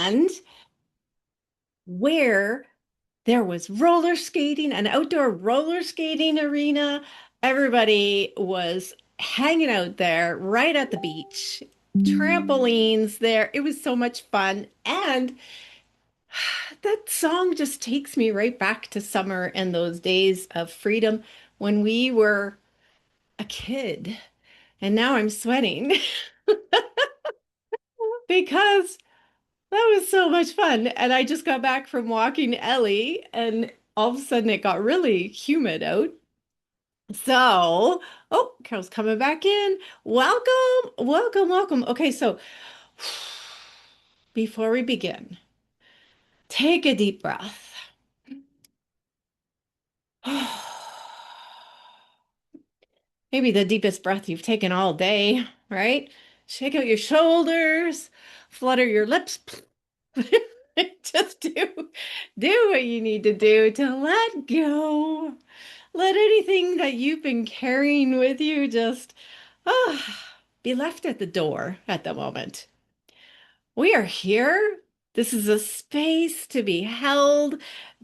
and where there was roller skating, an outdoor roller skating arena. Everybody was hanging out there right at the beach, trampolines there. It was so much fun. And that song just takes me right back to summer and those days of freedom when we were a kid. And now I'm sweating because that was so much fun. And I just got back from walking Ellie, and all of a sudden it got really humid out. So, oh, Carol's coming back in. Welcome, welcome, welcome. Okay, so before we begin, take a deep breath. Maybe the deepest breath you've taken all day, right? Shake out your shoulders, flutter your lips. Just do what you need to do to let go. Let anything that you've been carrying with you just be left at the door at the moment. We are here. This is a space to be held,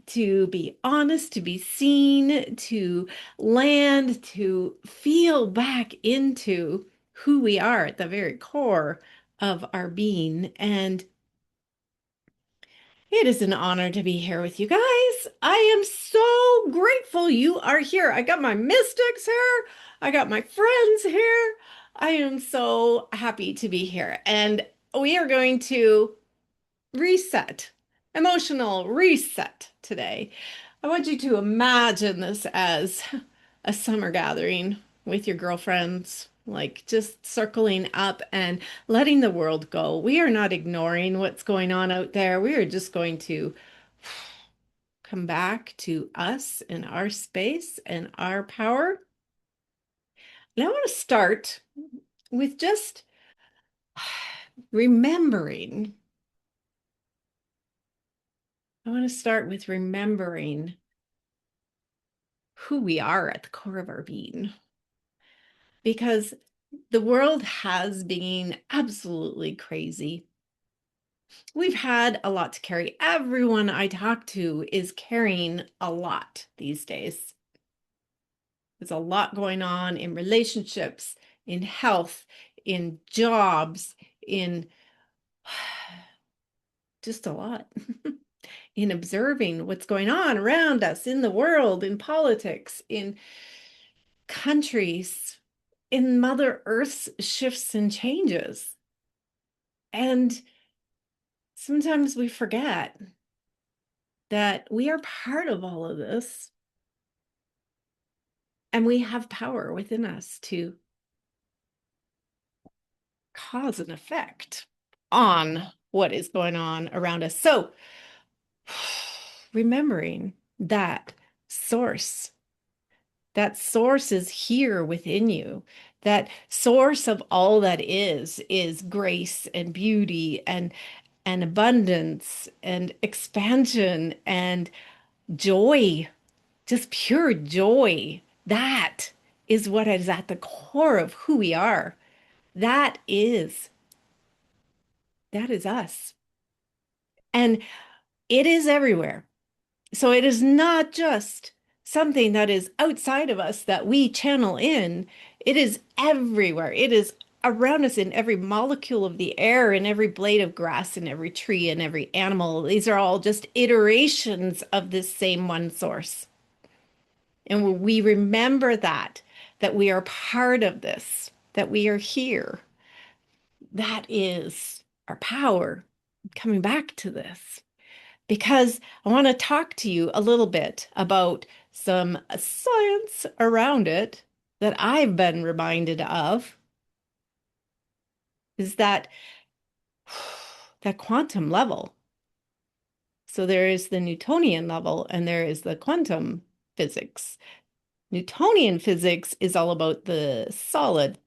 to be honest, to be seen, to land, to feel back into who we are at the very core of our being. And it is an honor to be here with you guys. I am so grateful you are here. I got my mystics here. I got my friends here. I am so happy to be here. And we are going to reset, emotional reset today. I want you to imagine this as a summer gathering with your girlfriends, like just circling up and letting the world go. We are not ignoring what's going on out there. We are just going to come back to us and our space and our power. And I want to start with just remembering. I want to start with remembering who we are at the core of our being. Because the world has been absolutely crazy. We've had a lot to carry. Everyone I talk to is carrying a lot these days. There's a lot going on in relationships, in health, in jobs, in just a lot. In observing what's going on around us in the world, in politics, in countries, in Mother Earth's shifts and changes. And sometimes we forget that we are part of all of this and we have power within us to cause an effect on what is going on around us. So, remembering source, that source is here within you. That source of all that is grace and beauty and abundance and expansion and joy, just pure joy. That is what is at the core of who we are. That is that is us. And it is everywhere. So it is not just something that is outside of us that we channel in. It is everywhere. It is around us in every molecule of the air, in every blade of grass, in every tree, and every animal. These are all just iterations of this same one source. And when we remember that we are part of this, that we are here, that is our power. Coming back to this, because I want to talk to you a little bit about some science around it that I've been reminded of is that quantum level. So there is the Newtonian level and there is the quantum physics. Newtonian physics is all about the solid,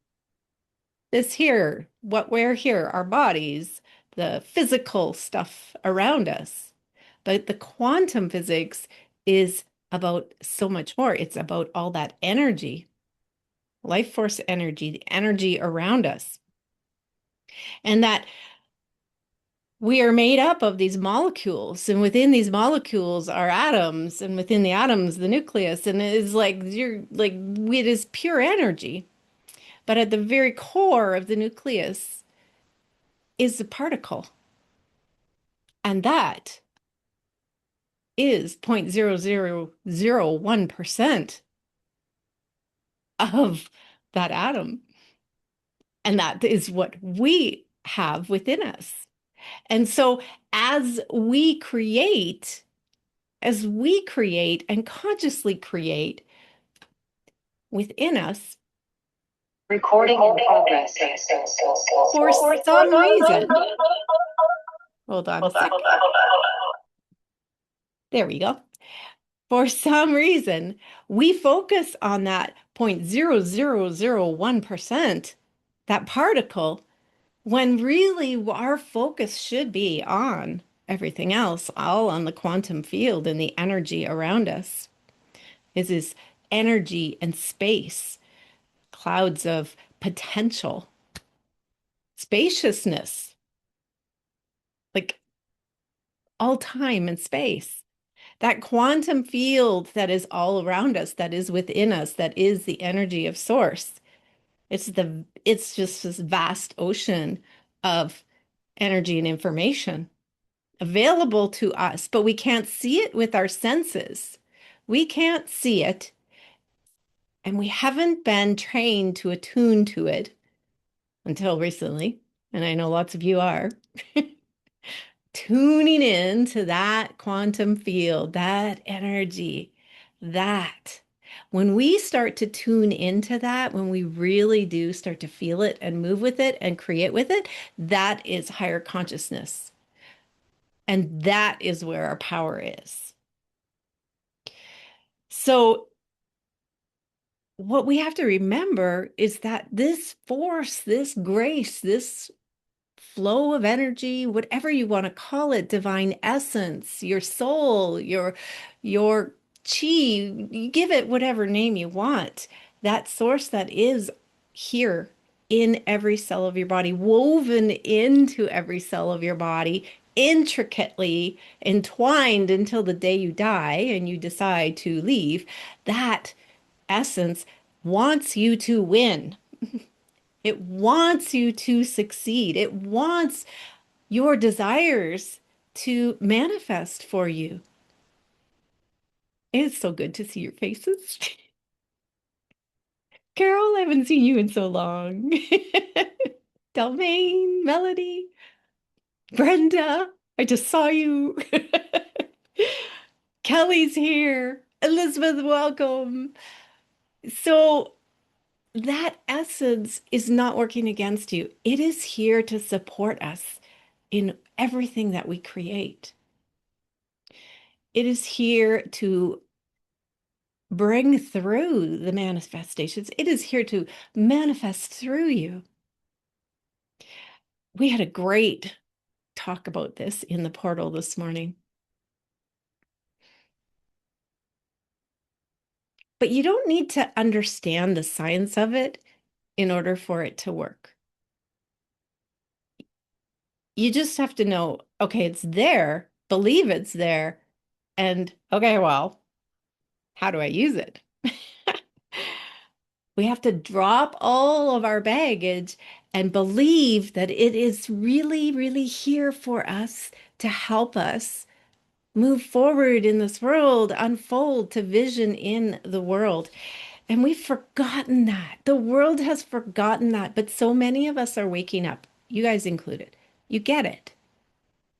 this here, what we're here, our bodies, the physical stuff around us. But the quantum physics is about so much more. It's about all that energy, life force energy, the energy around us. And that We are made up of these molecules, and within these molecules are atoms, and within the atoms, the nucleus, and it is like you're like it is pure energy. But at the very core of the nucleus is the particle, and that is 0.0001% of that atom. And that is what we have within us. And so as we create, as we create and consciously create within us, Recording in progress. for some reason, hold on a sec. There we go. For some reason, we focus on that 0.0001%, that particle, when really our focus should be on everything else, all on the quantum field and the energy around us. Is this energy and space, clouds of potential, spaciousness, like all time and space. That quantum field that is all around us, that is within us, that is the energy of source. It's just this vast ocean of energy and information available to us, but we can't see it with our senses. We can't see it, and we haven't been trained to attune to it until recently. And I know lots of you are tuning in to that quantum field, that energy, that. When we start to tune into that, when we really do start to feel it and move with it and create with it, that is higher consciousness. And that is where our power is. So, what we have to remember is that this force, this grace, this flow of energy, whatever you want to call it, divine essence, your soul, your chi, you give it whatever name you want. That source that is here in every cell of your body, woven into every cell of your body, intricately entwined until the day you die and you decide to leave, that essence wants you to win. It wants you to succeed. It wants your desires to manifest for you. It's so good to see your faces. Carol, I haven't seen you in so long. Delmaine, Melody, Brenda, I just saw you. Kelly's here. Elizabeth, welcome. So, that essence is not working against you. It is here to support us in everything that we create. It is here to bring through the manifestations. It is here to manifest through you. We had a great talk about this in the portal this morning. But you don't need to understand the science of it in order for it to work. You just have to know, okay, it's there, believe it's there, and okay, well, how do I use it? We have to drop all of our baggage and believe that it is really, really here for us to help us move forward in this world, unfold to vision in the world. And we've forgotten that. The world has forgotten that, but so many of us are waking up, you guys included. You get it.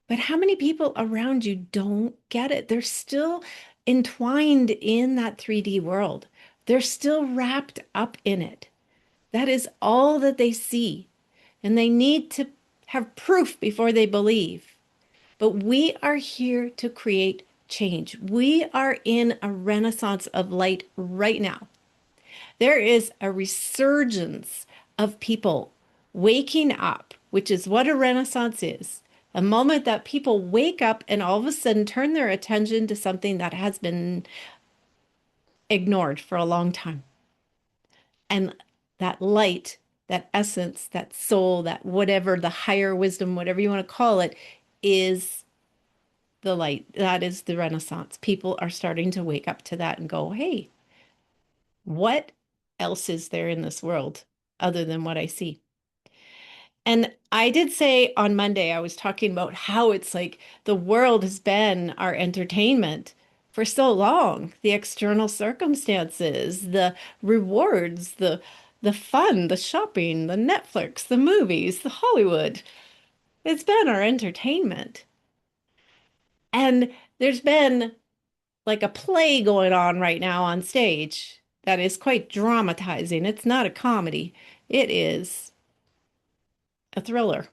But how many people around you don't get it? They're still entwined in that 3D world. They're still wrapped up in it. That is all that they see. And they need to have proof before they believe. But we are here to create change. We are in a renaissance of light right now. There is a resurgence of people waking up, which is what a renaissance is. A moment that people wake up and all of a sudden turn their attention to something that has been ignored for a long time. And that light, that essence, that soul, that whatever, the higher wisdom, whatever you want to call it, is the light. That is the Renaissance. People are starting to wake up to that and go, hey, what else is there in this world other than what I see? And I did say on Monday, I was talking about how it's like the world has been our entertainment for so long. The external circumstances, the rewards, the fun, the shopping, the Netflix, the movies, the Hollywood. It's been our entertainment. And there's been like a play going on right now on stage that is quite dramatizing. It's not a comedy. It is a thriller.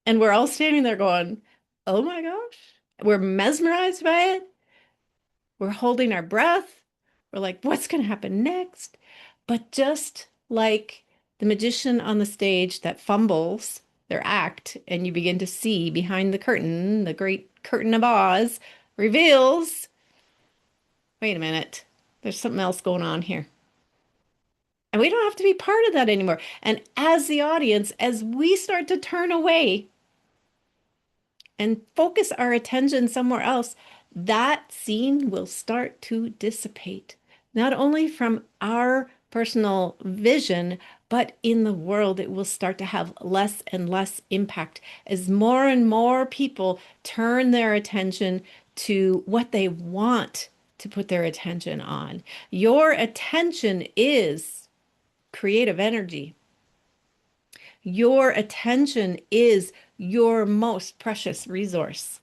And we're all standing there going, oh my gosh. We're mesmerized by it. We're holding our breath. We're like, what's going to happen next? But just like the magician on the stage that fumbles their act, and you begin to see behind the curtain, the great curtain of Oz reveals, wait a minute, there's something else going on here. And we don't have to be part of that anymore. And as the audience, as we start to turn away and focus our attention somewhere else, that scene will start to dissipate, not only from our personal vision, but in the world, it will start to have less and less impact as more and more people turn their attention to what they want to put their attention on. Your attention is creative energy. Your attention is your most precious resource.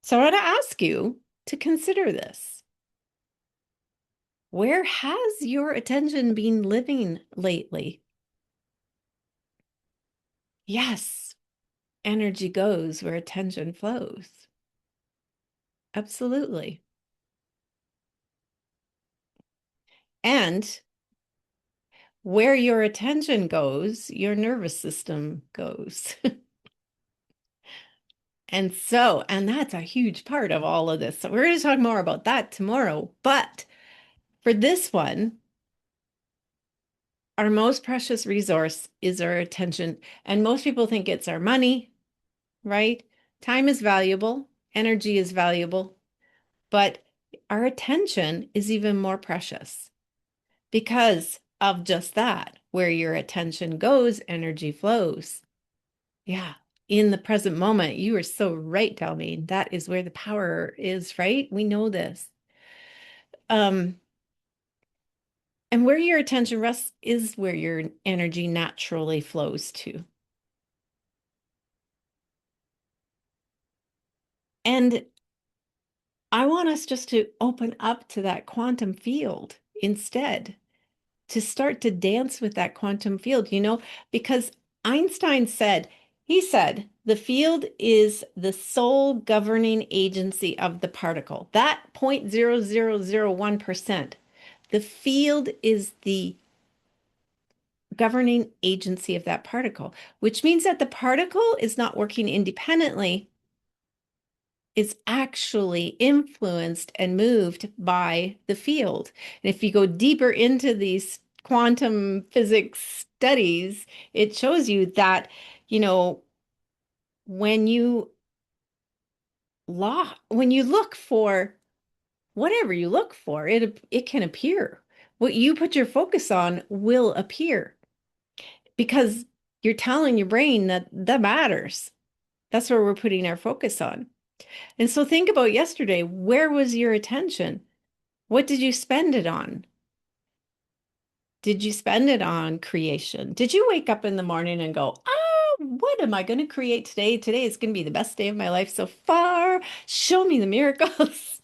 So I want to ask you to consider this. Where has your attention been living lately? Yes, energy goes where attention flows. Absolutely. And where your attention goes, your nervous system goes. And that's a huge part of all of this. So we're going to talk more about that tomorrow. But for this one, our most precious resource is our attention. And most people think it's our money, right? Time is valuable, energy is valuable, but our attention is even more precious because of just that. Where your attention goes, energy flows. Yeah. In the present moment, you are so right, Dalmeen. That is where the power is, right? We know this. Um, and where your attention rests is where your energy naturally flows to. And I want us just to open up to that quantum field instead, to start to dance with that quantum field, because Einstein said, he said, the field is the sole governing agency of the particle. That 0.0001%. The field is the governing agency of that particle, which means that the particle is not working independently, is actually influenced and moved by the field. And if you go deeper into these quantum physics studies, it shows you that, you know, when you when you look for whatever you look for, it can appear. What you put your focus on will appear because you're telling your brain that that matters. That's where we're putting our focus on. And so think about yesterday. Where was your attention? What did you spend it on? Did you spend it on creation? Did you wake up in the morning and go, oh, what am I going to create today? Today is going to be the best day of my life so far. Show me the miracles.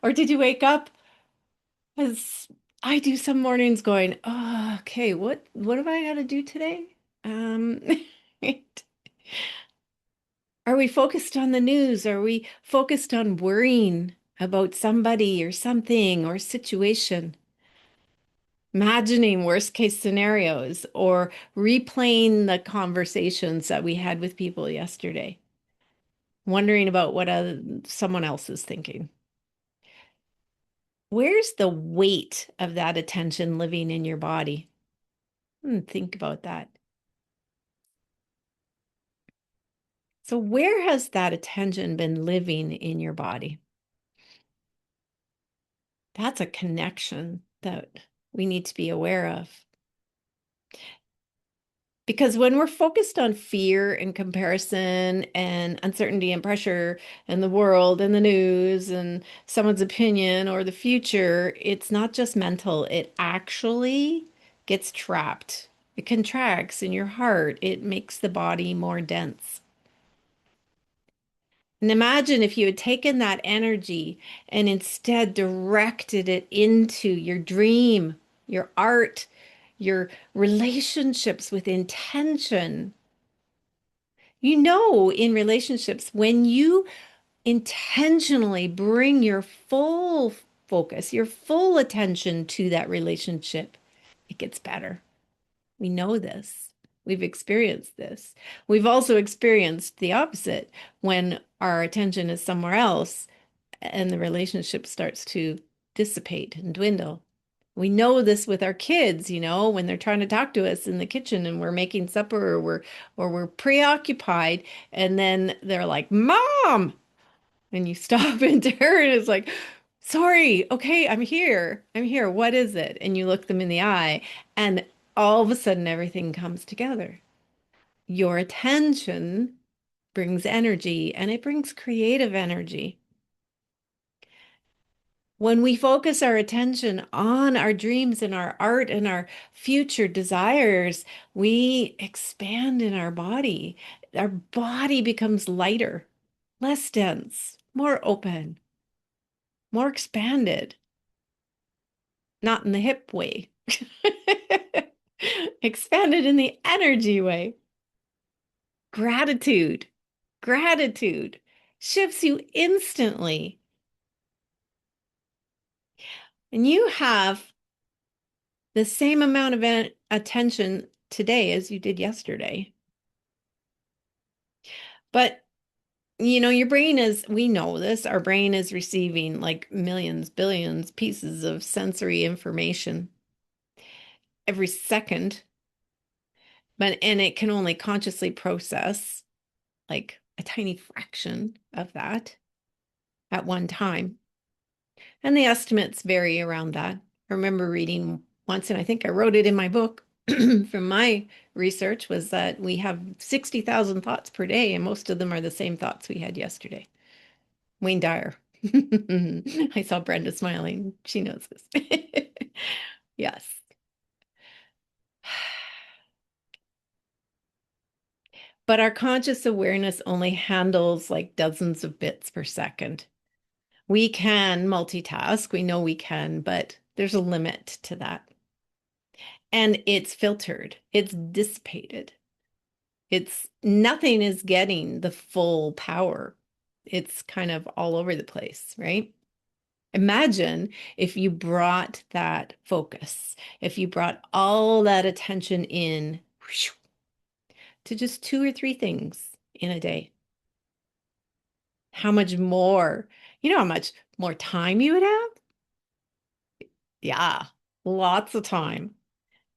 Or did you wake up as I do some mornings going, oh, okay, what have I got to do today? Um, Are we focused on the news? Are we focused on worrying about somebody or something or situation? Imagining worst case scenarios or replaying the conversations that we had with people yesterday, wondering about what someone else is thinking. Where's the weight of that attention living in your body? Think about that. So, where has that attention been living in your body? That's a connection that we need to be aware of. Because when we're focused on fear and comparison and uncertainty and pressure and the world and the news and someone's opinion or the future, it's not just mental, it actually gets trapped. It contracts in your heart, it makes the body more dense. And imagine if you had taken that energy and instead directed it into your dream, your art, your relationships with intention. You know, in relationships, when you intentionally bring your full focus, your full attention to that relationship, it gets better. We know this. We've experienced this. We've also experienced the opposite when our attention is somewhere else and the relationship starts to dissipate and dwindle. We know this with our kids, when they're trying to talk to us in the kitchen and we're making supper or we're preoccupied and then they're like, "Mom!" And you stop and turn and it's like, "Sorry, okay, I'm here. I'm here. What is it?" And you look them in the eye and all of a sudden everything comes together. Your attention brings energy and it brings creative energy. When we focus our attention on our dreams and our art and our future desires, we expand in our body. Our body becomes lighter, less dense, more open, more expanded, not in the hip way, expanded in the energy way. Gratitude, gratitude shifts you instantly. And you have the same amount of attention today as you did yesterday. But your brain is, we know this, our brain is receiving like millions, billions pieces of sensory information every second, and it can only consciously process like a tiny fraction of that at one time. And the estimates vary around that. I remember reading once, and I think I wrote it in my book from my research, was that we have 60,000 thoughts per day, and most of them are the same thoughts we had yesterday. Wayne Dyer. I saw Brenda smiling. She knows this. Yes. But our conscious awareness only handles like dozens of bits per second. We can multitask. We know we can, but there's a limit to that. And it's filtered, it's dissipated. It's nothing is getting the full power. It's kind of all over the place, right? Imagine if you brought that focus, if you brought all that attention in to just two or three things in a day. How much more, how much more time you would have? Yeah, lots of time.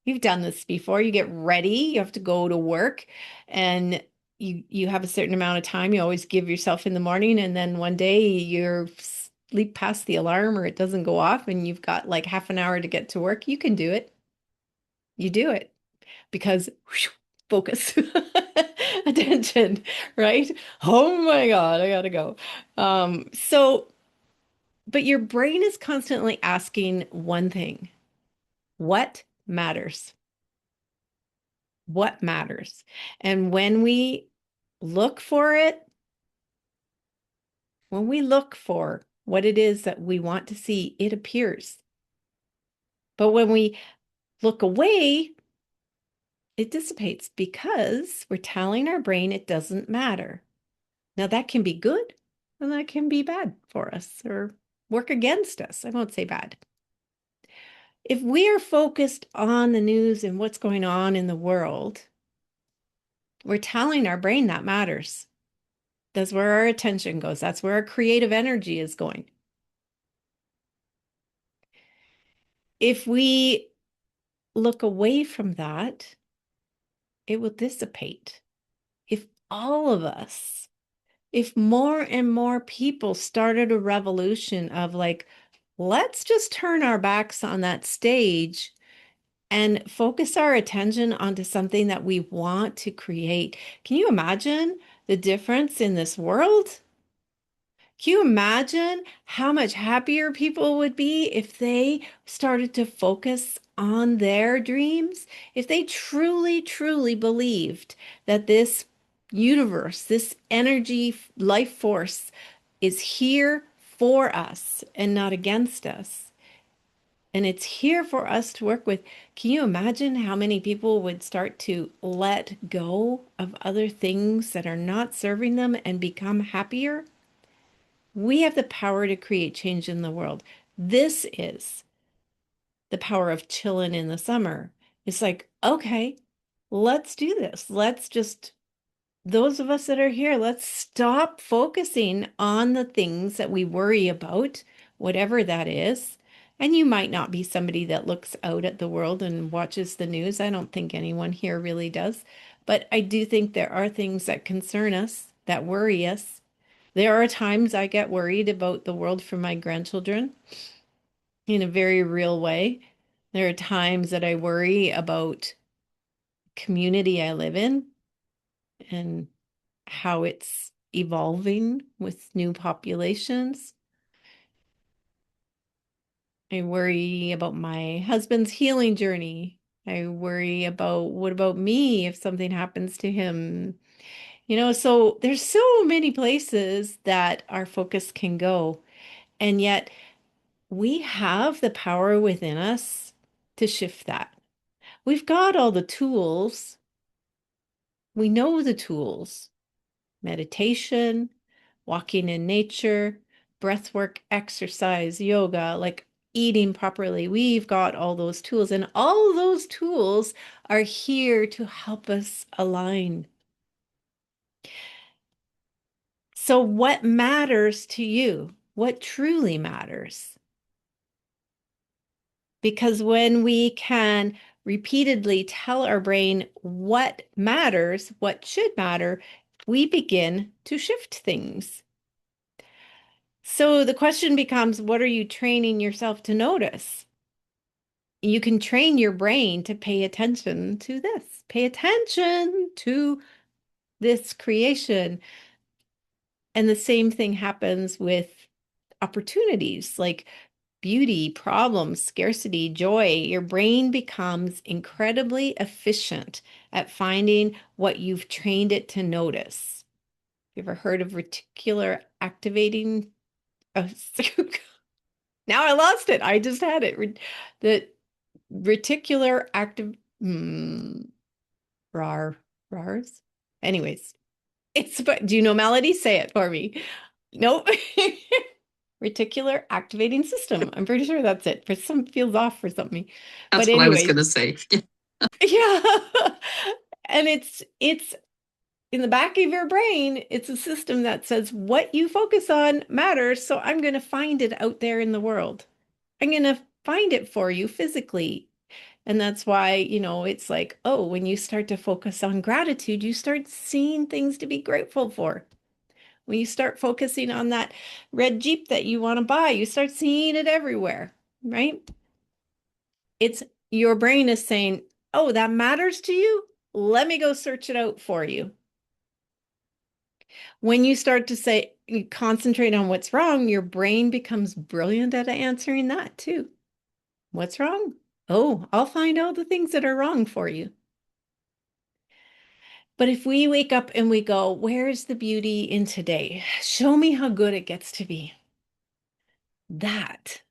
You've done this before. You get ready, you have to go to work, and you have a certain amount of time you always give yourself in the morning, and then one day you're sleep past the alarm or it doesn't go off and you've got like half an hour to get to work. You can do it. You do it because whoosh, focus, attention, right? Oh my God, I gotta go. But your brain is constantly asking one thing: what matters? What matters? And look for it, when we look for what it is that we want to see, it appears. But when we look away, it dissipates because we're telling our brain it doesn't matter. Now, that can be good and that can be bad for us or work against us. I won't say bad. If we are focused on the news and what's going on in the world, we're telling our brain that matters. That's where our attention goes. That's where our creative energy is going. If we look away from that, it will dissipate. If all of us, if more and more people started a revolution of like, let's just turn our backs on that stage and focus our attention onto something that we want to create. Can you imagine the difference in this world? Can you imagine how much happier people would be if they started to focus on their dreams? If they truly, truly believed that this universe, this energy, life force is here for us and not against us. And it's here for us to work with. Can you imagine how many people would start to let go of other things that are not serving them and become happier? We have the power to create change in the world. This is the power of chilling in the summer. It's like, okay, let's do this. Let's just, those of us that are here, let's stop focusing on the things that we worry about, whatever that is. And you might not be somebody that looks out at the world and watches the news. I don't think anyone here really does. But I do think there are things that concern us, that worry us. There are times I get worried about the world for my grandchildren in a very real way. There are times that I worry about community I live in and how it's evolving with new populations. I worry about my husband's healing journey. I worry about what about me if something happens to him. So there's so many places that our focus can go. And yet we have the power within us to shift that. We've got all the tools. We know the tools: meditation, walking in nature, breath work, exercise, yoga, like eating properly. We've got all those tools, and all those tools are here to help us align. So, what matters to you? What truly matters? Because when we can repeatedly tell our brain what matters, what should matter, we begin to shift things. So the question becomes, what are you training yourself to notice? You can train your brain to pay attention to this, pay attention to this creation. And the same thing happens with opportunities like beauty, problems, scarcity, joy. Your brain becomes incredibly efficient at finding what you've trained it to notice. You ever heard of reticular activating? Oh, now I lost it. I just had it. The reticular active rar rars. Anyways, it's but do you know Melody? Say it for me. Nope. Reticular activating system. I'm pretty sure that's it. For some feels off for something. But That's what I was anyways, gonna say. yeah. And it's in the back of your brain, it's a system that says what you focus on matters. So I'm going to find it out there in the world. I'm going to find it for you physically. And that's why, it's like, oh, when you start to focus on gratitude, you start seeing things to be grateful for. When you start focusing on that red Jeep that you want to buy, you start seeing it everywhere, right? It's your brain is saying, oh, that matters to you. Let me go search it out for you. When you start to say, you concentrate on what's wrong, your brain becomes brilliant at answering that too. What's wrong? Oh, I'll find out the things that are wrong for you. But if we wake up and we go, where's the beauty in today? Show me how good it gets to be. That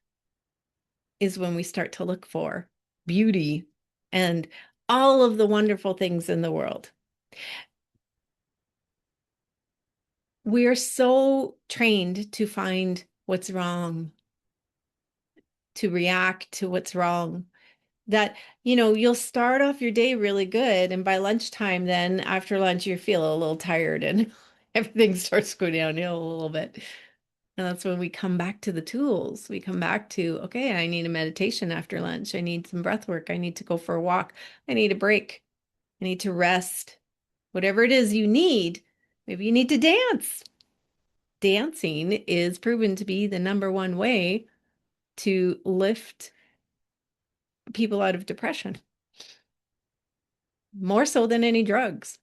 is when we start to look for beauty and all of the wonderful things in the world. We're so trained to find what's wrong, to react to what's wrong, that, you'll start off your day really good. And by lunchtime, then after lunch, you feel a little tired and everything starts to go downhill a little bit. And that's when we come back to the tools. We come back to, okay, I need a meditation after lunch. I need some breath work. I need to go for a walk. I need a break. I need to rest. Whatever it is you need, Maybe you need to dance. Dancing is proven to be the number one way to lift people out of depression, more so than any drugs.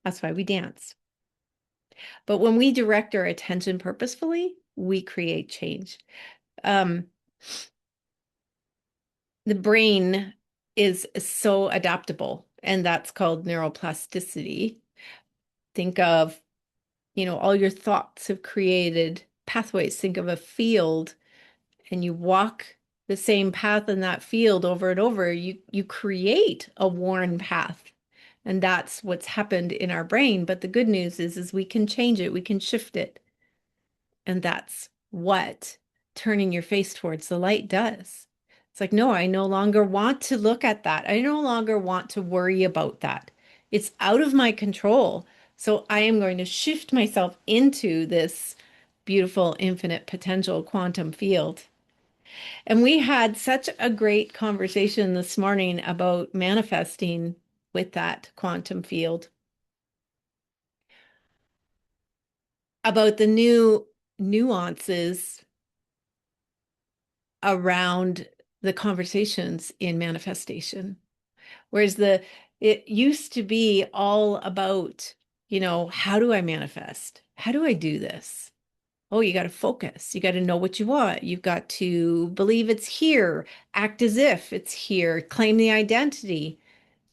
That's why we dance. But when we direct our attention purposefully, we create change. Um, the brain is so adaptable, and that's called neuroplasticity. Think of, all your thoughts have created pathways. Think of a field and you walk the same path in that field over and over, you create a worn path. And that's what's happened in our brain. But the good news is we can change it, we can shift it. And that's what turning your face towards the light does. It's like, no, I no longer want to look at that. I no longer want to worry about that. It's out of my control. So I am going to shift myself into this beautiful, infinite potential quantum field. And we had such a great conversation this morning about manifesting with that quantum field, about the new nuances around the conversations in manifestation. Whereas it used to be all about, how do I manifest? How do I do this? Oh, you got to focus. You got to know what you want. You've got to believe it's here, act as if it's here, claim the identity.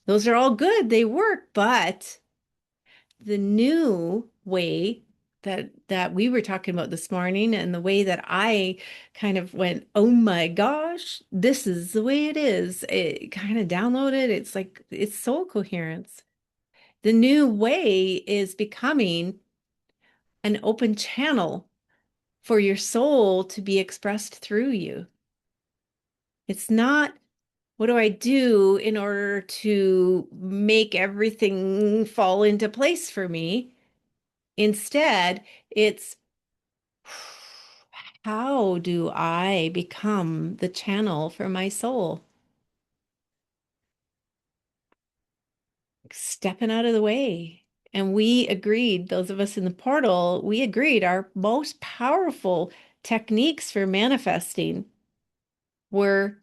Those are all good. They work, but the new way that we were talking about this morning and the way that I kind of went, oh my gosh, this is the way it is. It kind of downloaded. It's like it's soul coherence. The new way is becoming an open channel for your soul to be expressed through you. It's not, what do I do in order to make everything fall into place for me? Instead, it's how do I become the channel for my soul? Stepping out of the way. And we agreed, those of us in the portal, we agreed our most powerful techniques for manifesting were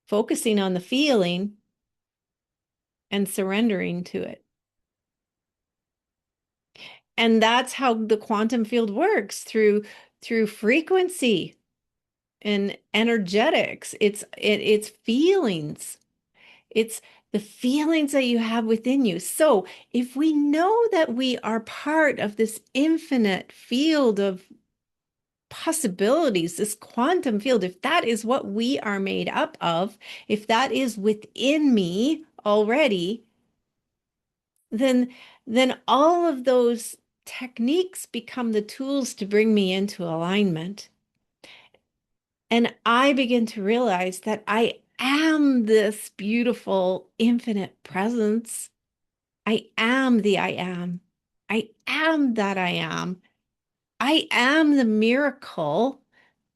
focusing on the feeling and surrendering to it. And that's how the quantum field works through frequency and energetics. It's feelings. It's the feelings that you have within you. So if we know that we are part of this infinite field of possibilities, this quantum field, if that is what we are made up of, if that is within me already, then all of those techniques become the tools to bring me into alignment. And I begin to realize that I am this beautiful, infinite presence. I am the I am. I am that I am. I am the miracle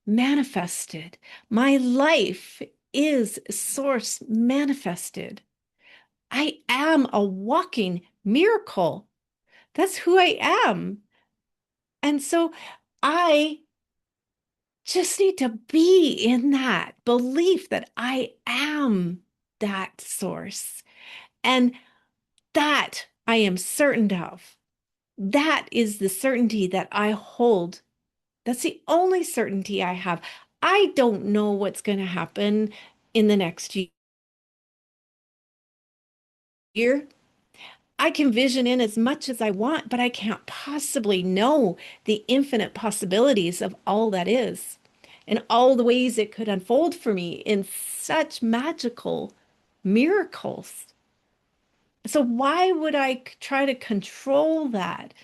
manifested. My life is source manifested. I am a walking miracle. That's who I am. And so I just need to be in that belief that I am that source and that I am certain of. That is the certainty that I hold. That's the only certainty I have. I don't know what's going to happen in the next year. I can vision in as much as I want, but I can't possibly know the infinite possibilities of all that is and all the ways it could unfold for me in such magical miracles. So why would I try to control that?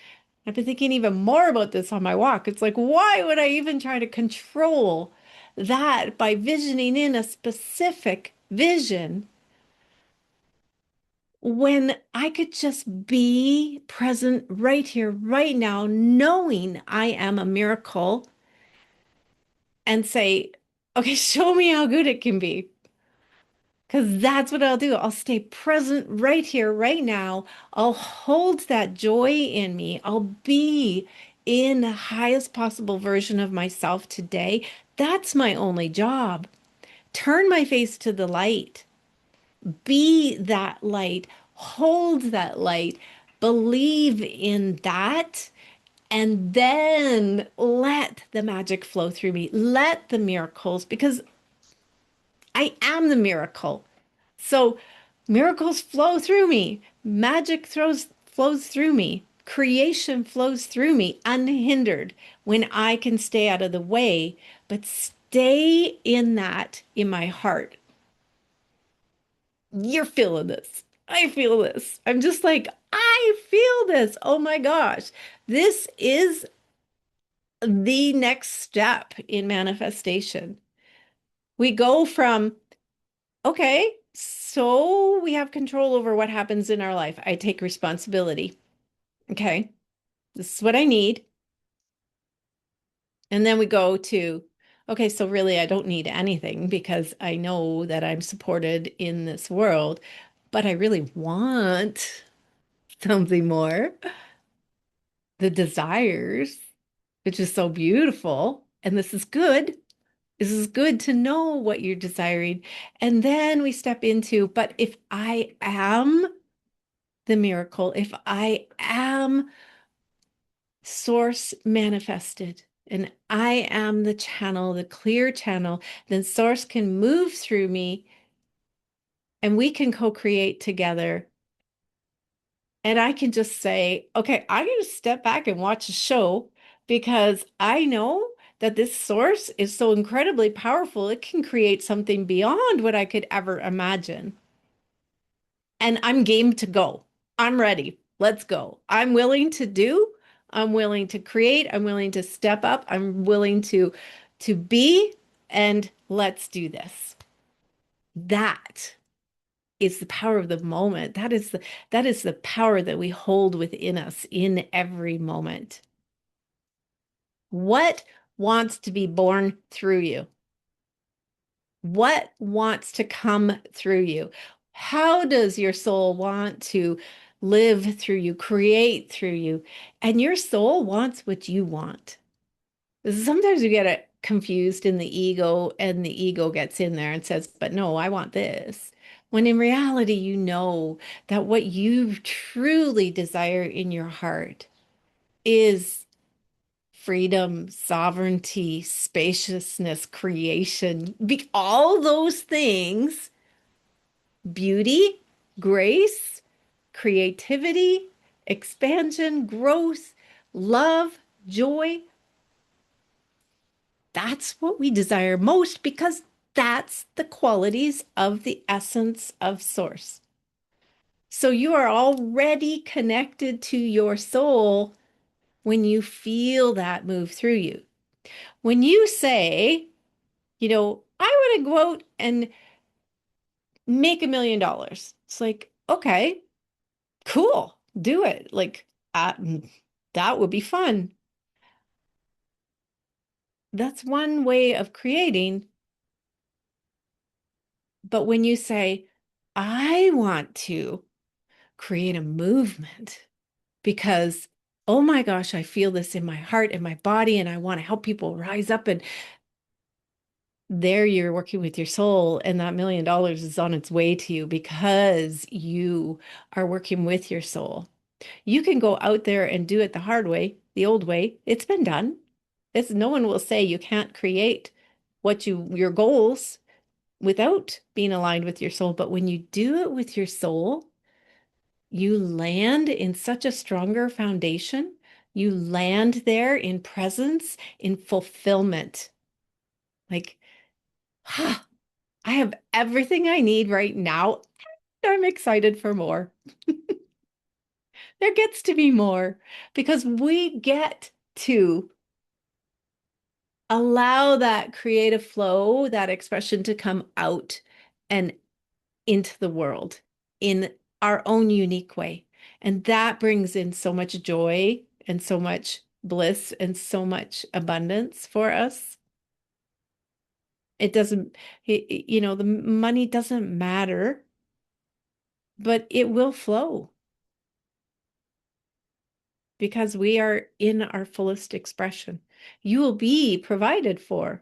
I've been thinking even more about this on my walk. It's like, why would I even try to control that by visioning in a specific vision when I could just be present right here, right now, knowing I am a miracle and say, okay, show me how good it can be. Because that's what I'll do. I'll stay present right here, right now. I'll hold that joy in me. I'll be in the highest possible version of myself today. That's my only job. Turn my face to the light. Be that light. Hold that light. Believe in that. And then let the magic flow through me. Let the miracles, because I am the miracle. So miracles flow through me. Flows through me. Creation flows through me unhindered when I can stay out of the way, but stay in that in my heart. You're feeling this. I feel this. I'm just like, I feel this. Oh my gosh. This is the next step in manifestation. We go from, okay, so we have control over what happens in our life. I take responsibility. Okay, this is what I need. And then we go to, okay, so really I don't need anything because I know that I'm supported in this world, but I really want something more. The desires, which is so beautiful. And this is good. This is good to know what you're desiring. And then we step into, but if I am the miracle, if I am source manifested, and I am the channel, the clear channel, then source can move through me and we can co-create together. And I can just say, okay, I'm going to step back and watch a show because I know that this source is so incredibly powerful. It can create something beyond what I could ever imagine. And I'm game to go. I'm ready. Let's go. I'm willing to do. I'm willing to create. I'm willing to step up. I'm willing to be, and let's do this. That is the power of the moment. That is the power that we hold within us in every moment. What wants to be born through you? What wants to come through you? How does your soul want to live through you, create through you? And your soul wants what you want. Sometimes we get it confused in the ego, and the ego gets in there and says, but no, I want this. When in reality, you know that what you truly desire in your heart is freedom, sovereignty, spaciousness, creation, all those things, beauty, grace, creativity, expansion, growth, love, joy. That's what we desire most because that's the qualities of the essence of Source. So you are already connected to your soul when you feel that move through you. When you say, I want to go out and make $1 million, it's like, okay, cool, do it. Like, that would be fun. That's one way of creating. But when you say, I want to create a movement because, oh my gosh, I feel this in my heart and my body, and I want to help people rise up. And there you're working with your soul, and that $1 million is on its way to you because you are working with your soul. You can go out there and do it the hard way, the old way. It's been done. No one will say you can't create your goals without being aligned with your soul. But when you do it with your soul, you land in such a stronger foundation. You land there in presence, in fulfillment. Like, ha, I have everything I need right now. I'm excited for more. There gets to be more because we get to allow that creative flow, that expression to come out and into the world in our own unique way. And that brings in so much joy and so much bliss and so much abundance for us. It doesn't, the money doesn't matter, but it will flow because we are in our fullest expression. You will be provided for.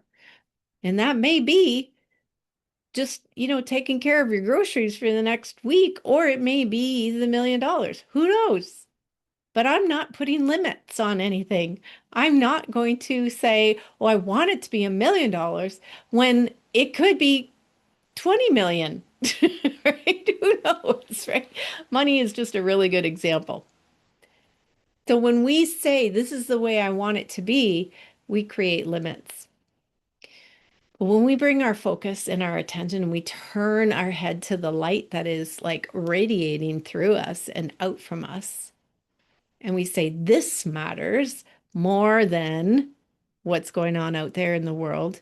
And that may be just, taking care of your groceries for the next week, or it may be the $1 million. Who knows? But I'm not putting limits on anything. I'm not going to say, oh, I want it to be $1 million when it could be 20 million, right? Who knows, right? Money is just a really good example. So when we say this is the way I want it to be, we create limits. But when we bring our focus and our attention and we turn our head to the light that is like radiating through us and out from us, and we say this matters more than what's going on out there in the world,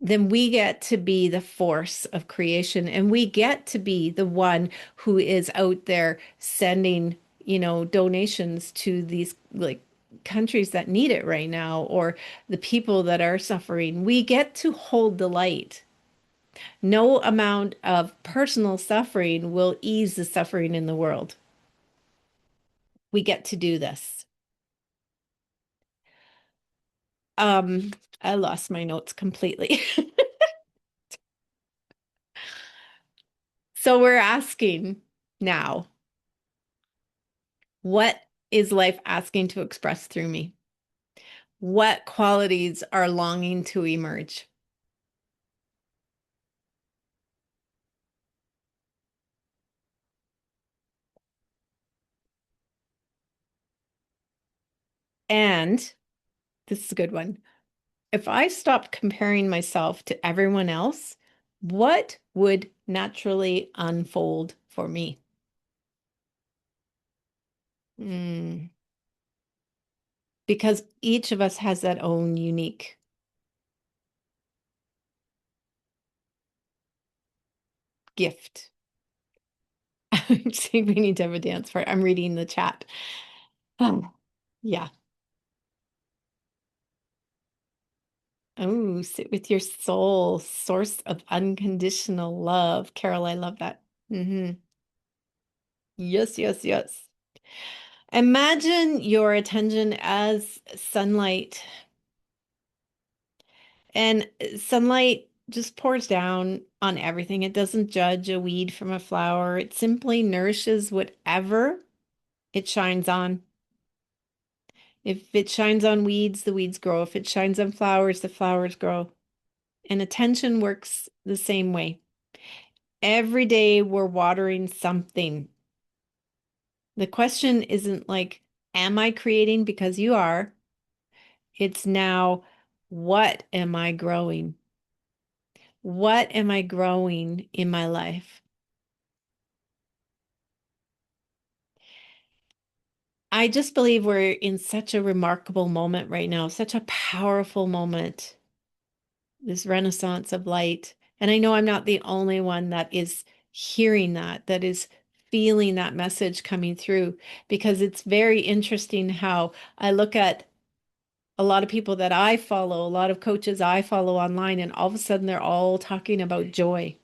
then we get to be the force of creation and we get to be the one who is out there sending, donations to these like countries that need it right now or the people that are suffering. We get to hold the light. No amount of personal suffering will ease the suffering in the world. We get to do this. Um, I lost my notes completely. So we're asking now, what is life asking to express through me? What qualities are longing to emerge? And this is a good one. If I stopped comparing myself to everyone else, what would naturally unfold for me? Mm, because each of us has that own unique gift. I'm saying we need to have a dance for it. I'm reading the chat. Yeah. Oh, sit with your soul, source of unconditional love. Carol, I love that. Yes, yes, yes. Imagine your attention as sunlight, and sunlight just pours down on everything. It doesn't judge a weed from a flower. It simply nourishes whatever it shines on. If it shines on weeds, the weeds grow. If it shines on flowers, the flowers grow. And attention works the same way. Every day we're watering something. The question isn't like, am I creating? Because you are. It's now, what am I growing? What am I growing in my life? I just believe we're in such a remarkable moment right now, such a powerful moment, this renaissance of light. And I know I'm not the only one that is hearing that, that is feeling that message coming through, because it's very interesting how I look at a lot of people that I follow, a lot of coaches I follow online, and all of a sudden they're all talking about joy.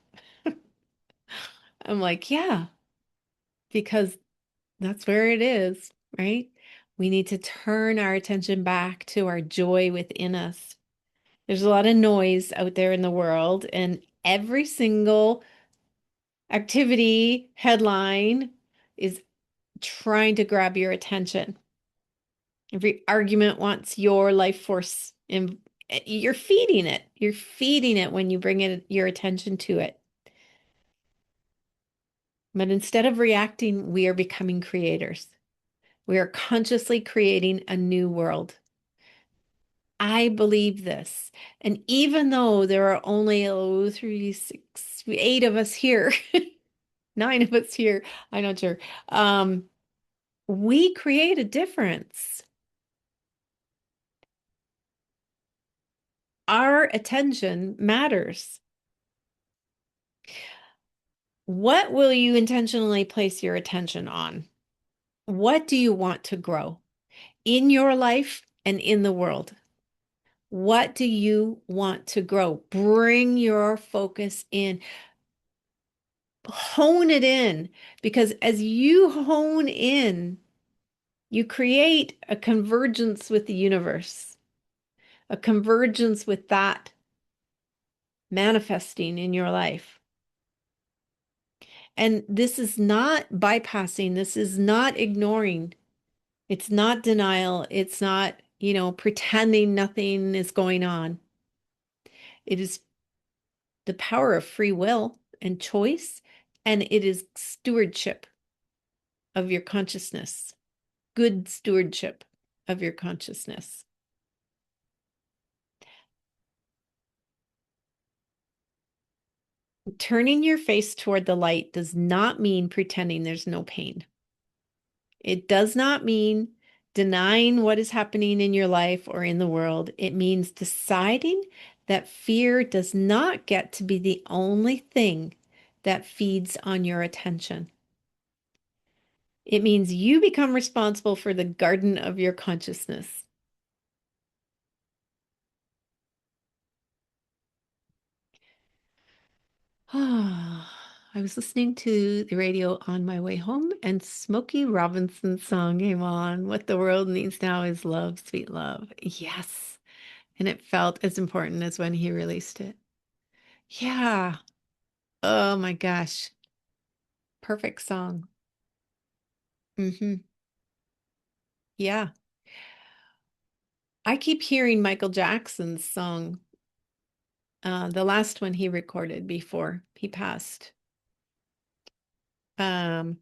I'm like, yeah, because that's where it is, right? We need to turn our attention back to our joy within us. There's a lot of noise out there in the world, and every single activity headline is trying to grab your attention. Every argument wants your life force, and you're feeding it. You're feeding it when you bring your attention to it. But instead of reacting, we are becoming creators. We are consciously creating a new world. I believe this. And even though there are only 3, 6, 8 of us here, 9 of us here, I'm not sure. We create a difference. Our attention matters. What will you intentionally place your attention on? What do you want to grow in your life and in the world? What do you want to grow? Bring your focus in, hone it in, because as you hone in, you create a convergence with the universe, a convergence with that manifesting in your life. And this is not bypassing, this is not ignoring, it's not denial, it's not, pretending nothing is going on. It is the power of free will and choice, and it is stewardship of your consciousness, good stewardship of your consciousness. Turning your face toward the light does not mean pretending there's no pain. It does not mean denying what is happening in your life or in the world. It means deciding that fear does not get to be the only thing that feeds on your attention. It means you become responsible for the garden of your consciousness. I was listening to the radio on my way home, and Smokey Robinson's song came on. What the world needs now is love, sweet love. Yes. And it felt as important as when he released it. Yeah. Oh my gosh. Perfect song. Yeah. I keep hearing Michael Jackson's song, the last one he recorded before he passed. Um,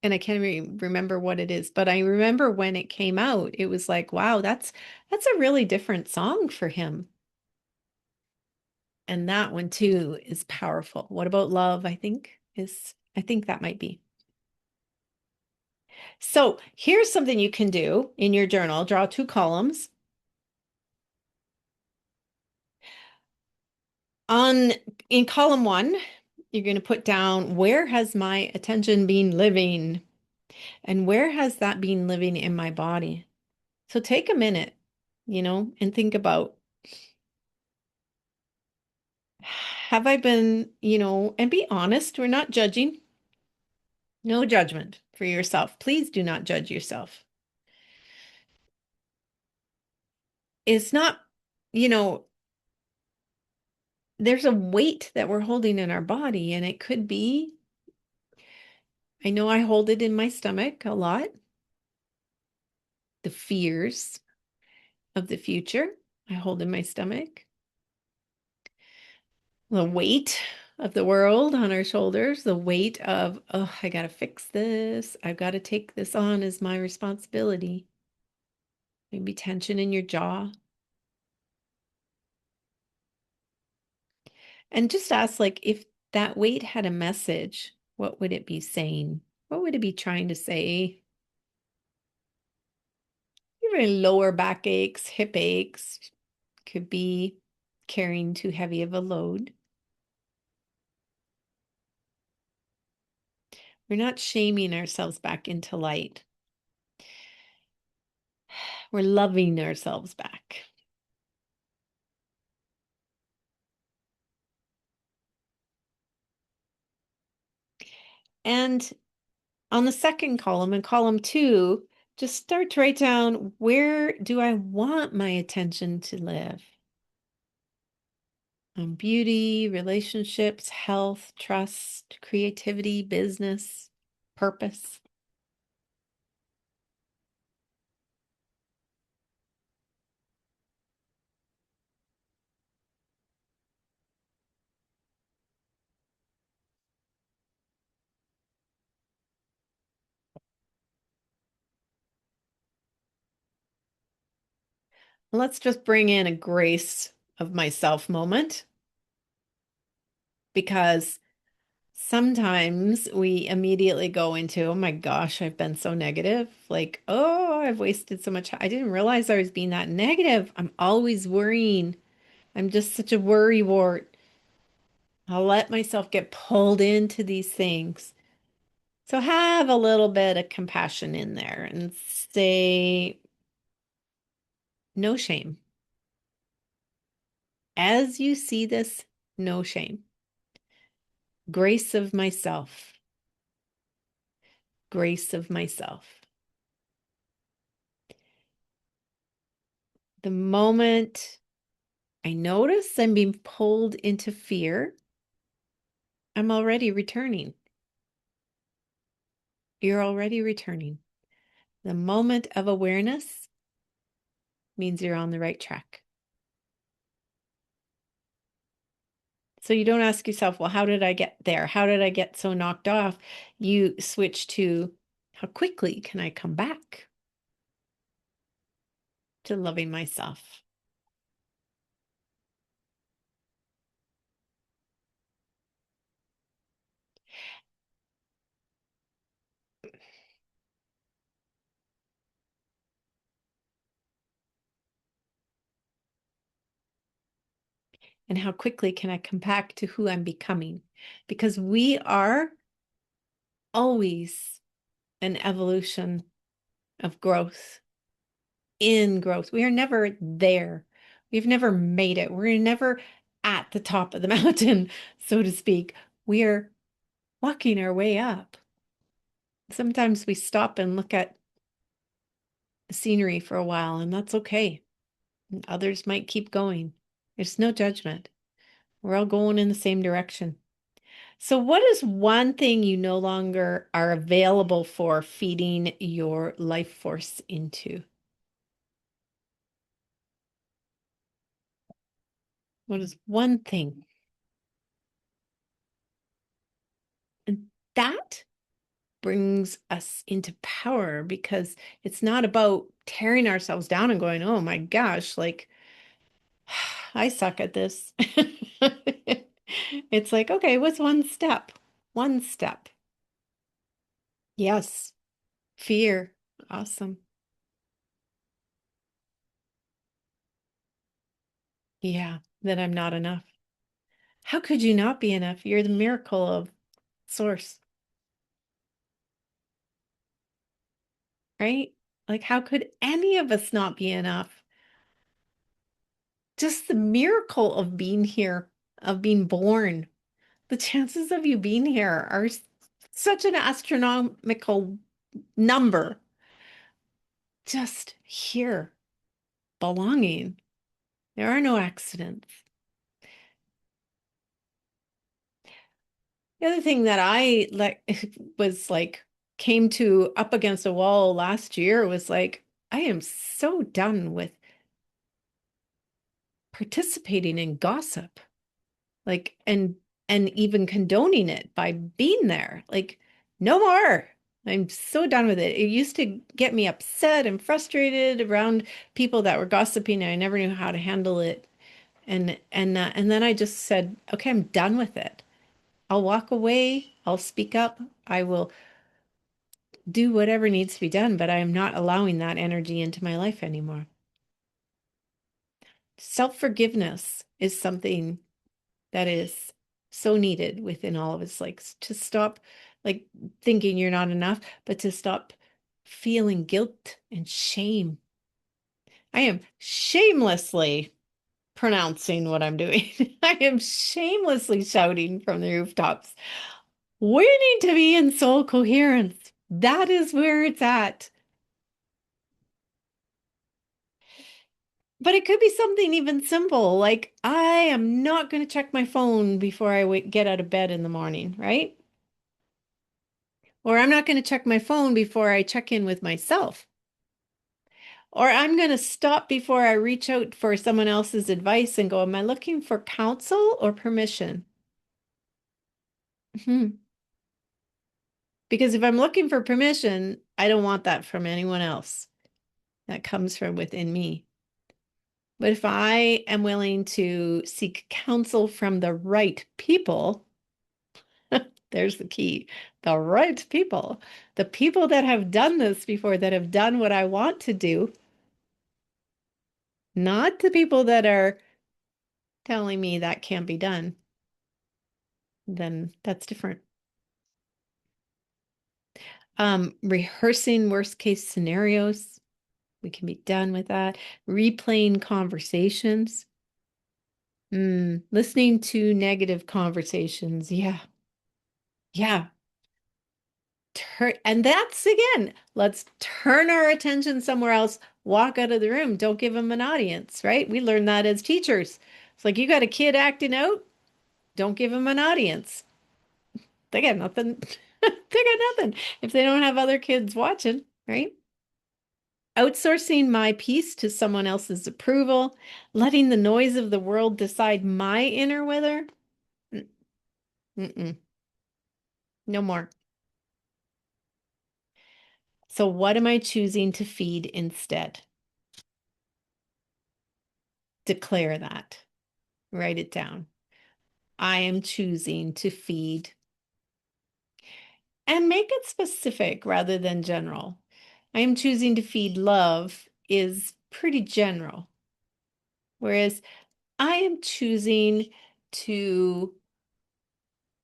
and I can't remember what it is, but I remember when it came out, it was like, wow, that's a really different song for him. And that one too is powerful. What about love? I think that might be. So here's something you can do in your journal. Draw two columns. On in column one, you're going to put down, where has my attention been living? And where has that been living in my body? So take a minute, and think about, have I been, and be honest. We're not judging. No judgment for yourself. Please do not judge yourself. It's not, you know, there's a weight that we're holding in our body, and it could be, I know I hold it in my stomach a lot, the fears of the future, I hold in my stomach, the weight of the world on our shoulders, the weight of, oh, I got to fix this. I've got to take this on as my responsibility. Maybe tension in your jaw. And just ask, like, if that weight had a message, what would it be saying? What would it be trying to say? Even lower back aches, hip aches, could be carrying too heavy of a load. We're not shaming ourselves back into light. We're loving ourselves back. And on the second column, in column two, just start to write down, where do I want my attention to live? On beauty, relationships, health, trust, creativity, business, purpose. Let's just bring in a grace of myself moment, because sometimes we immediately go into, oh my gosh, I've been so negative. Like, oh, I've wasted so much. I didn't realize I was being that negative. I'm always worrying. I'm just such a worry wart. I'll let myself get pulled into these things. So have a little bit of compassion in there and say, no shame. As you see this, no shame. Grace of myself. Grace of myself. The moment I notice I'm being pulled into fear, I'm already returning. You're already returning. The moment of awareness means you're on the right track. So you don't ask yourself, well, how did I get there? How did I get so knocked off? You switch to, how quickly can I come back to loving myself? And how quickly can I come back to who I'm becoming? Because we are always an evolution of growth, in growth. We are never there. We've never made it. We're never at the top of the mountain, so to speak. We are walking our way up. Sometimes we stop and look at the scenery for a while, and that's okay. And others might keep going. There's no judgment. We're all going in the same direction. So, what is one thing you no longer are available for feeding your life force into? What is one thing? And that brings us into power because it's not about tearing ourselves down and going, oh my gosh, like I suck at this. It's like, okay, what's one step? One step. Yes, fear. Awesome. Yeah, that I'm not enough. How could you not be enough? You're the miracle of source, right? Like, how could any of us not be enough? Just the miracle of being here, of being born. The chances of you being here are such an astronomical number. Just here, belonging. There are no accidents. The other thing that I like was like came to up against a wall last year was like, I am so done with participating in gossip, like and even condoning it by being there. Like, no more. I'm so done with it. It used to get me upset and frustrated around people that were gossiping, and I never knew how to handle it. And then I just said, okay, I'm done with it. I'll walk away. I'll speak up. I will do whatever needs to be done, but I am not allowing that energy into my life anymore. Self-forgiveness is something that is so needed within all of us, like to stop like thinking you're not enough, but to stop feeling guilt and shame. I am shamelessly pronouncing what I'm doing. I am shamelessly shouting from the rooftops. We need to be in soul coherence. That is where it's at. But it could be something even simple, like I am not going to check my phone before I get out of bed in the morning, right? Or I'm not going to check my phone before I check in with myself. Or I'm going to stop before I reach out for someone else's advice and go, am I looking for counsel or permission? Hmm. Because if I'm looking for permission, I don't want that from anyone else. That comes from within me. But if I am willing to seek counsel from the right people, there's the key, the right people, the people that have done this before, that have done what I want to do, not the people that are telling me that can't be done, then that's different. Rehearsing worst case scenarios, we can be done with that. Replaying conversations. Listening to negative conversations. Yeah. Yeah. And that's again, let's turn our attention somewhere else, walk out of the room. Don't give them an audience, right? We learned that as teachers. It's like you got a kid acting out, don't give them an audience. They got nothing. They got nothing if they don't have other kids watching, right? Outsourcing my peace to someone else's approval, letting the noise of the world decide my inner weather. Mm, Mm-mm, no more. So, what am I choosing to feed instead? Declare that. Write it down. I am choosing to feed and make it specific rather than general. I am choosing to feed love is pretty general, whereas I am choosing to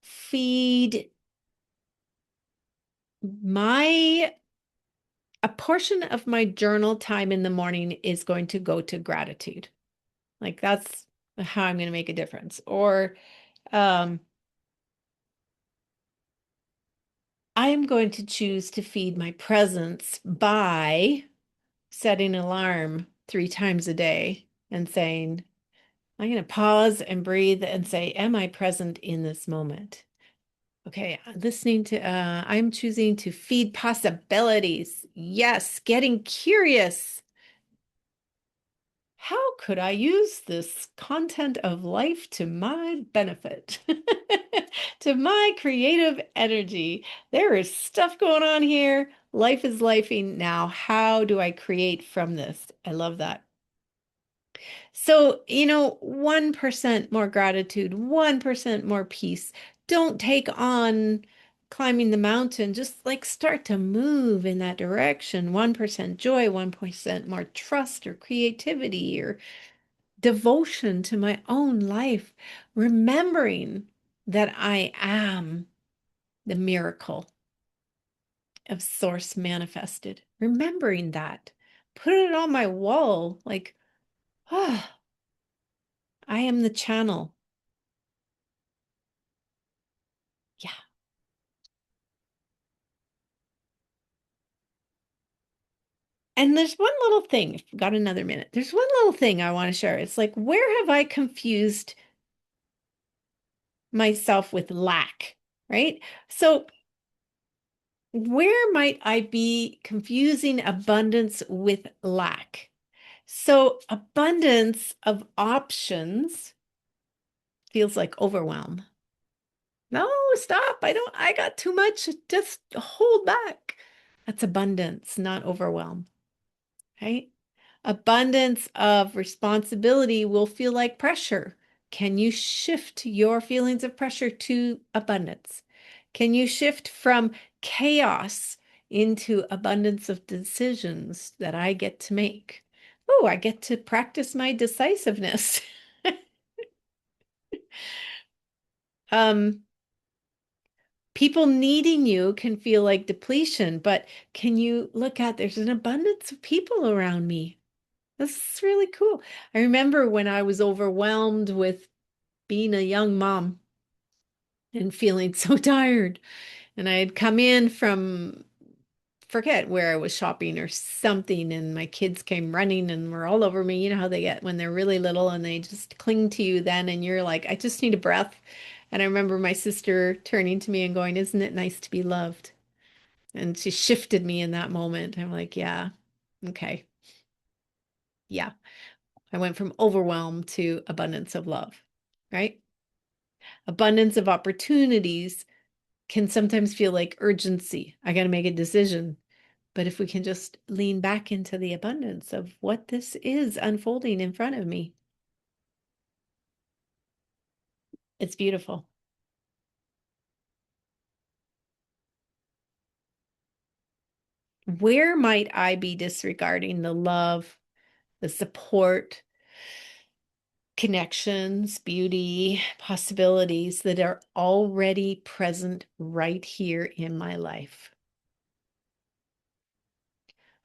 feed my a portion of my journal time in the morning is going to go to gratitude. Like that's how I'm going to make a difference. Or um, I am going to choose to feed my presence by setting an alarm 3 times a day and saying, I'm going to pause and breathe and say, am I present in this moment? Okay, I'm choosing to feed possibilities. Yes, getting curious. How could I use this content of life to my benefit? To my creative energy. There is stuff going on here. Life is lifing. Now, how do I create from this? I love that. So, 1% more gratitude, 1% more peace. Don't take on climbing the mountain. Just like start to move in that direction. 1% joy, 1% more trust or creativity or devotion to my own life. Remembering that I am the miracle of Source manifested. Remembering that. Put it on my wall like, oh, I am the channel. Yeah. And there's one little thing, if you've got another minute, there's one little thing I want to share. It's like, where have I confused myself with lack? Right? So, where might I be confusing abundance with lack? So, abundance of options feels like overwhelm. No, stop. I got too much. Just hold back. That's abundance, not overwhelm, right? Abundance of responsibility will feel like pressure. Can you shift your feelings of pressure to abundance? Can you shift from chaos into abundance of decisions that I get to make? Oh, I get to practice my decisiveness. Um, People needing you can feel like depletion, but can you look at there's an abundance of people around me? This is really cool. I remember when I was overwhelmed with being a young mom and feeling so tired. And I had come in from, forget where I was shopping or something, and my kids came running and were all over me. You know how they get when they're really little and they just cling to you then, and you're like, I just need a breath. And I remember my sister turning to me and going, isn't it nice to be loved? And she shifted me in that moment. I'm like, yeah, okay. Yeah. I went from overwhelm to abundance of love, right? Abundance of opportunities can sometimes feel like urgency. I got to make a decision. But if we can just lean back into the abundance of what this is unfolding in front of me, it's beautiful. Where might I be disregarding the love, the support, connections, beauty, possibilities that are already present right here in my life?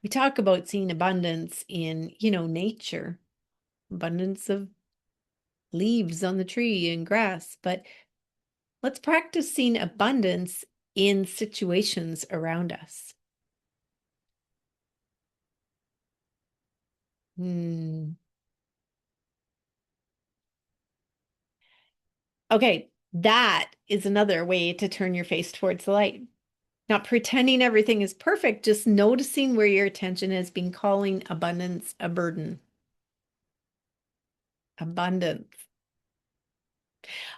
We talk about seeing abundance in, nature, abundance of leaves on the tree and grass, but let's practice seeing abundance in situations around us. Hmm. Okay, that is another way to turn your face towards the light. Not pretending everything is perfect, just noticing where your attention has been calling abundance a burden. Abundance.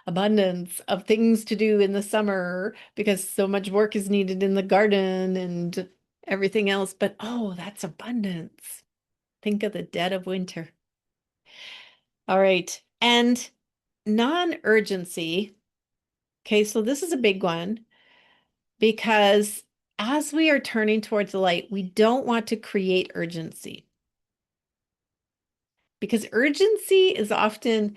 Abundance of things to do in the summer because so much work is needed in the garden and everything else. But oh, that's abundance. Think of the dead of winter. All right. And non-urgency. Okay, so this is a big one because as we are turning towards the light, we don't want to create urgency because urgency is often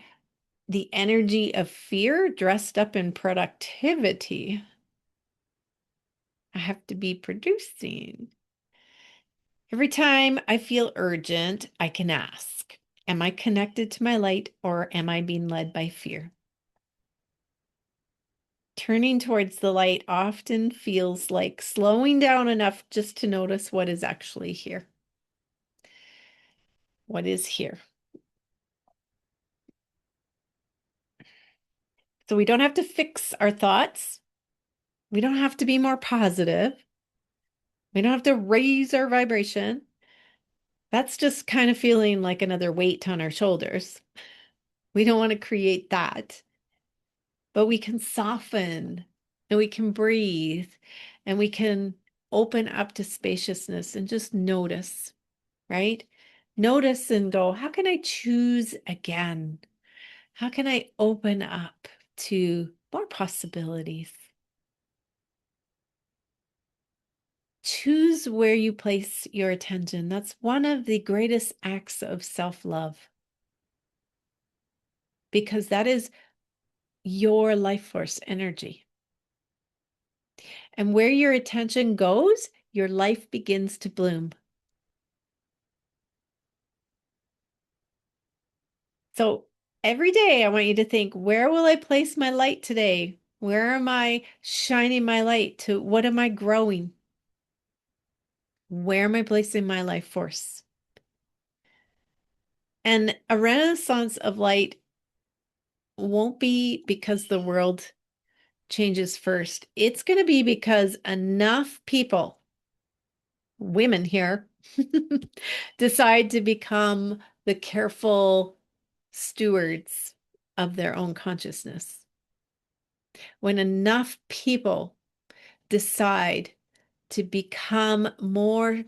the energy of fear dressed up in productivity. I have to be producing. Every time I feel urgent, I can ask, am I connected to my light or am I being led by fear? Turning towards the light often feels like slowing down enough just to notice what is actually here. What is here? So we don't have to fix our thoughts. We don't have to be more positive. We don't have to raise our vibration. That's just kind of feeling like another weight on our shoulders. We don't want to create that, but we can soften and we can breathe and we can open up to spaciousness and just notice, right? Notice and go, how can I choose again? How can I open up to more possibilities? Choose where you place your attention. That's one of the greatest acts of self-love because that is your life force energy. And where your attention goes, your life begins to bloom. So every day, I want you to think, where will I place my light today? Where am I shining my light to? What am I growing? Where am I placing my life force? And a renaissance of light won't be because the world changes first. It's going to be because enough people, women here, decide to become the careful stewards of their own consciousness. When enough people decide to become more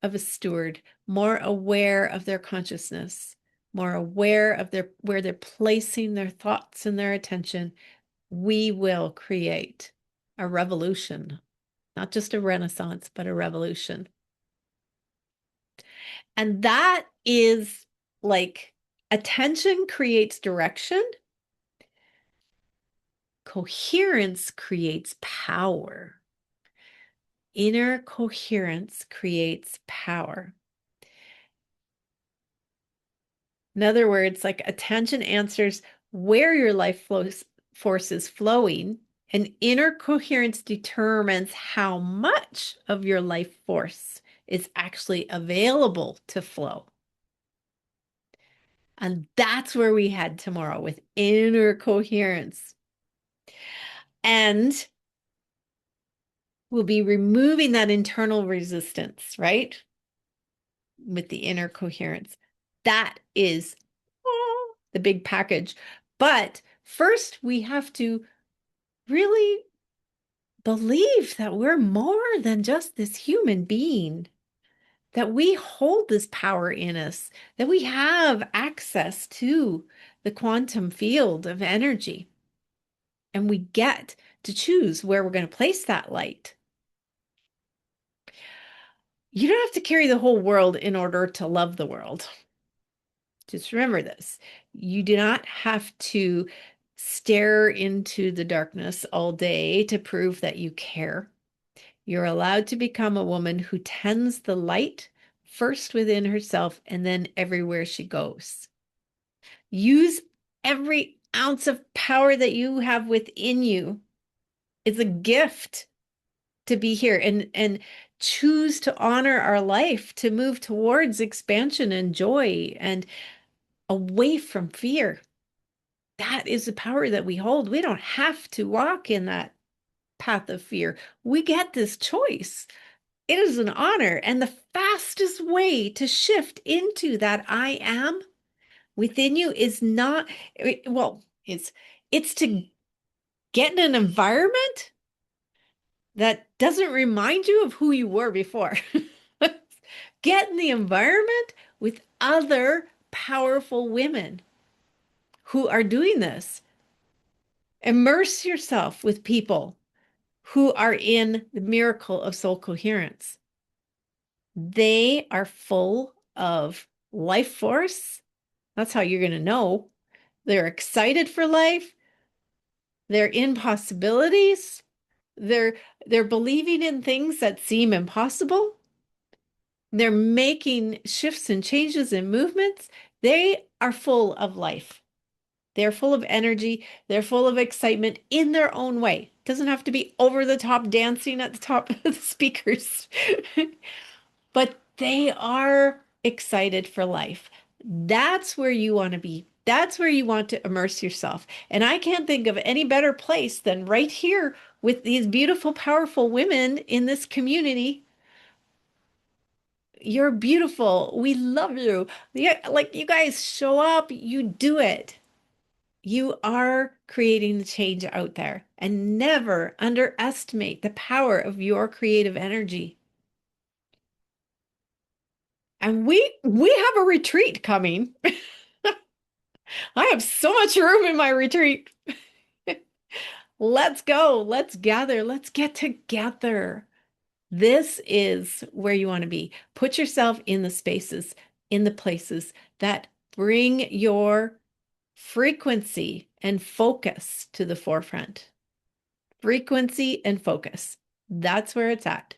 of a steward, more aware of their consciousness, more aware of their where they're placing their thoughts and their attention, we will create a revolution, not just a renaissance, but a revolution. And that is like attention creates direction, coherence creates power. Inner coherence creates power. In other words, like attention answers where your force is flowing, and inner coherence determines how much of your life force is actually available to flow. And that's where we head tomorrow with inner coherence. And we'll be removing that internal resistance, right? With the inner coherence. That is the big package. But first, we have to really believe that we're more than just this human being, that we hold this power in us, that we have access to the quantum field of energy, and we get to choose where we're going to place that light. You don't have to carry the whole world in order to love the world. Just remember this. You do not have to stare into the darkness all day to prove that you care. You're allowed to become a woman who tends the light first within herself and then everywhere she goes. Use Every ounce of power that you have within you is a gift to be here and choose to honor our life, to move towards expansion and joy and away from fear. That is the power that we hold. We don't have to walk in that path of fear. We get this choice. It is an honor. And the fastest way to shift into that I am within you is not, well, it's to get in an environment that doesn't remind you of who you were before. Get in the environment with other powerful women who are doing this. Immerse yourself with people who are in the miracle of soul coherence. They are full of life force. That's how you're going to know. They're excited for life. They're in possibilities. They're they're believing in things that seem impossible. They're making shifts and changes and movements. They are full of life. They're full of energy. They're full of excitement in their own way. It doesn't have to be over the top dancing at the top of the speakers, but they are excited for life. That's where you want to be. That's where you want to immerse yourself. And I can't think of any better place than right here with these beautiful, powerful women in this community. You're beautiful. We love you. Yeah, like you guys show up, you do it. You are creating the change out there, and never underestimate the power of your creative energy. And we have a retreat coming. I have so much room in my retreat. Let's go. Let's gather. Let's get together. This is where you want to be. Put yourself in the spaces, in the places that bring your frequency and focus to the forefront. Frequency and focus. That's where it's at.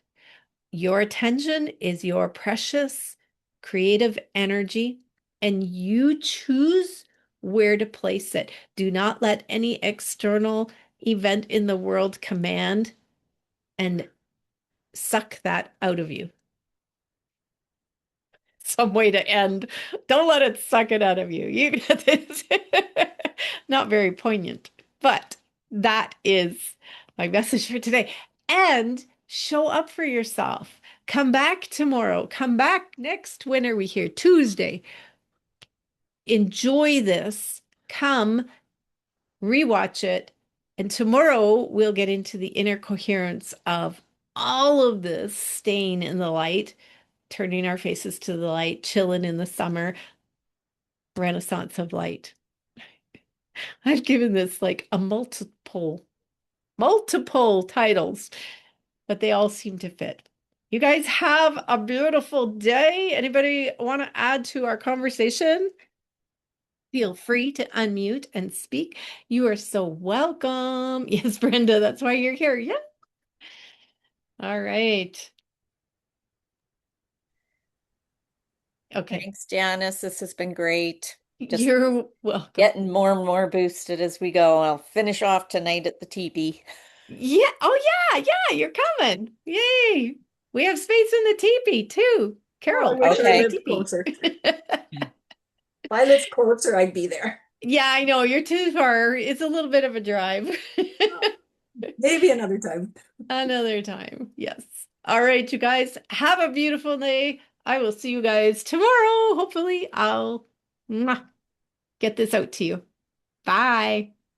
Your attention is your precious creative energy, and you choose where to place it. Do not let any external event in the world command and suck that out of you. Some way to end. Don't let it suck it out of you. You it's not very poignant, but that is my message for today. And show up for yourself. Come back tomorrow. Come back next. When are we here? Tuesday. Enjoy this. Come rewatch it. And tomorrow we'll get into the inner coherence of all of this staying in the light, turning our faces to the light, chilling in the summer, renaissance of light. I've given this like a multiple titles, but they all seem to fit. You guys have a beautiful day. Anybody want to add to our conversation? Feel free to unmute and speak. You are so welcome. Yes, Brenda, that's why you're here. Yeah. All right. Okay. Thanks, Janice. This has been great. Just You're welcome. getting more and more boosted as we go. I'll finish off tonight at the teepee. Yeah. Oh, yeah. Yeah. You're coming. Yay. We have space in the teepee too. Oh, I Carol, wish come I to the Okay. lived teepee. closer. If I lived closer, I'd be there. Yeah, I know. You're too far. It's a little bit of a drive. Maybe another time. Another time. Yes. All right, you guys. Have a beautiful day. I will see you guys tomorrow. Hopefully, I'll get this out to you. Bye.